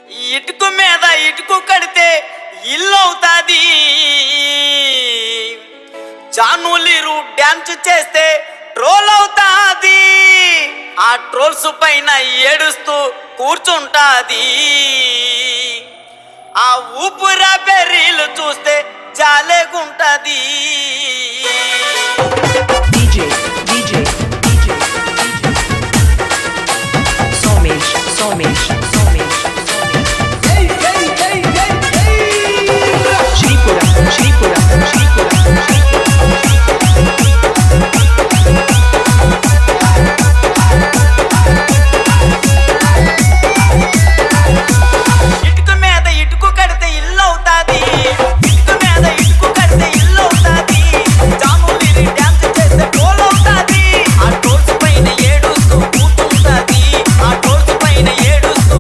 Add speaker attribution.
Speaker 1: ఇటుకు మీద ఇటుకు కడితే ఇల్లు అవుతాది. జానులీరు డ్యాన్స్ చేస్తే ట్రోల్ అవుతాది. ఆ ట్రోల్స్ పైన ఏడుస్తూ కూర్చుంటాది. ఆ ఊపురా బెర్రీలు చూస్తే జాలేగుంటది.